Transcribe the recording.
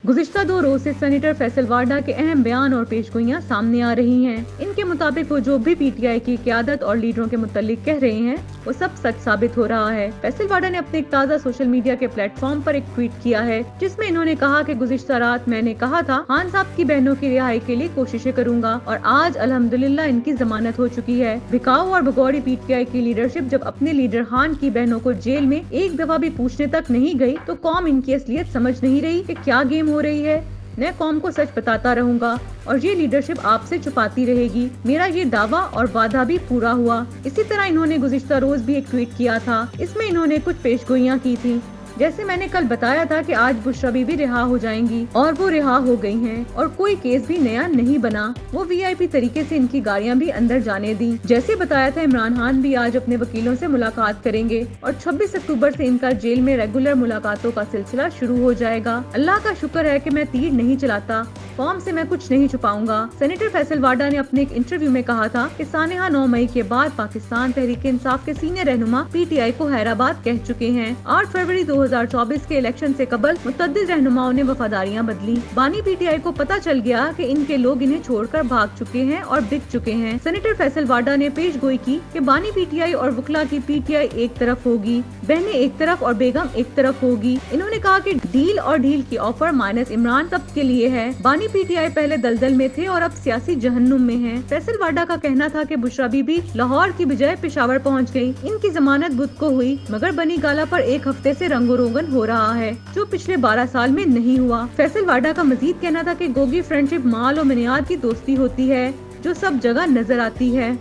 गुज़िश्ता 2 रोज से सेनेटर फैसल वाडा के अहम बयान और पेशगोइयां सामने आ रही हैं। इनके मुताबिक वो जो भी पीटीआई की क़यादत और लीडरों के मुतालिक कह रहे हैं वो सब सच साबित हो रहा है। फैसल वाडा ने अपने एक ताज़ा सोशल मीडिया के प्लेटफॉर्म पर एक ट्वीट किया है जिसमें इन्होंने कहा कि गुज़िश्ता रात मैंने कहा था खान साहब की बहनों की रिहाई के लिए कोशिशें करूंगा और आज अल्हम्दुलिल्लाह इनकी जमानत हो चुकी है। भिखाऊ और भगौड़ी पीटीआई की लीडरशिप जब अपने लीडर खान की बहनों को जेल में एक दफा भी पूछने तक नहीं गई तो कौम इनकी असलियत समझ नहीं रही कि क्या गेम हो रही है। मैं कौम को सच बताता रहूंगा और ये लीडरशिप आपसे छुपाती रहेगी। मेरा ये दावा और वादा भी पूरा हुआ। इसी तरह इन्होंने गुज़िश्ता रोज भी एक ट्वीट किया था। इसमें इन्होंने कुछ पेशगोइयां की थी। जैसे मैंने कल बताया था कि आज बुशरा बीबी रिहा हो जाएंगी और वो रिहा हो गई हैं और कोई केस भी नया नहीं बना। वो वीआईपी तरीके से इनकी गाड़ियां भी अंदर जाने दी। जैसे बताया था इमरान खान भी आज अपने वकीलों से मुलाकात करेंगे और 26 अक्टूबर से इनका जेल में रेगुलर मुलाकातों का सिलसिला शुरू हो जाएगा। अल्लाह का शुक्र है कि मैं तीर नहीं चलाता, कौम से मैं कुछ नहीं छुपाऊंगा। सेनेटर फैसल वाडा ने अपने एक इंटरव्यू में कहा था कि सानेहा 9 मई के बाद पाकिस्तान तहरीक इंसाफ के सीनियर रहनुमा पीटीआई को हैदराबाद कह चुके हैं। 8 फरवरी 2024 के इलेक्शन से कबल मुतअद्दिद रहनुमाओं ने वफादारियां बदली। बानी पीटीआई को पता चल गया कि इनके लोग इन्हें छोड़कर भाग चुके हैं और बिक चुके हैं। सेनेटर फैसल वाडा ने पेश गोई की कि बानी पीटीआई और वकला की पीटीआई एक तरफ होगी, बहनें एक तरफ और बेगम एक तरफ होगी। इन्होंने कहा कि डील और ढील की ऑफर माइनस इमरान सबके लिए है। बानी पीटीआई पहले दलदल में थे और अब सियासी जहन्नुम में हैं। फैसल वाडा का कहना था कि बुशरा बीबी लाहौर की बजाय पेशावर पहुंच गई। इनकी जमानत बुध को हुई मगर बनी गाला पर एक हफ्ते से रंगो रोगन हो रहा है जो पिछले 12 साल में नहीं हुआ। फैसल वाडा का मजीद कहना था कि गोगी फ्रेंडशिप माल और मनियाद की दोस्ती होती है जो सब जगह नजर आती है।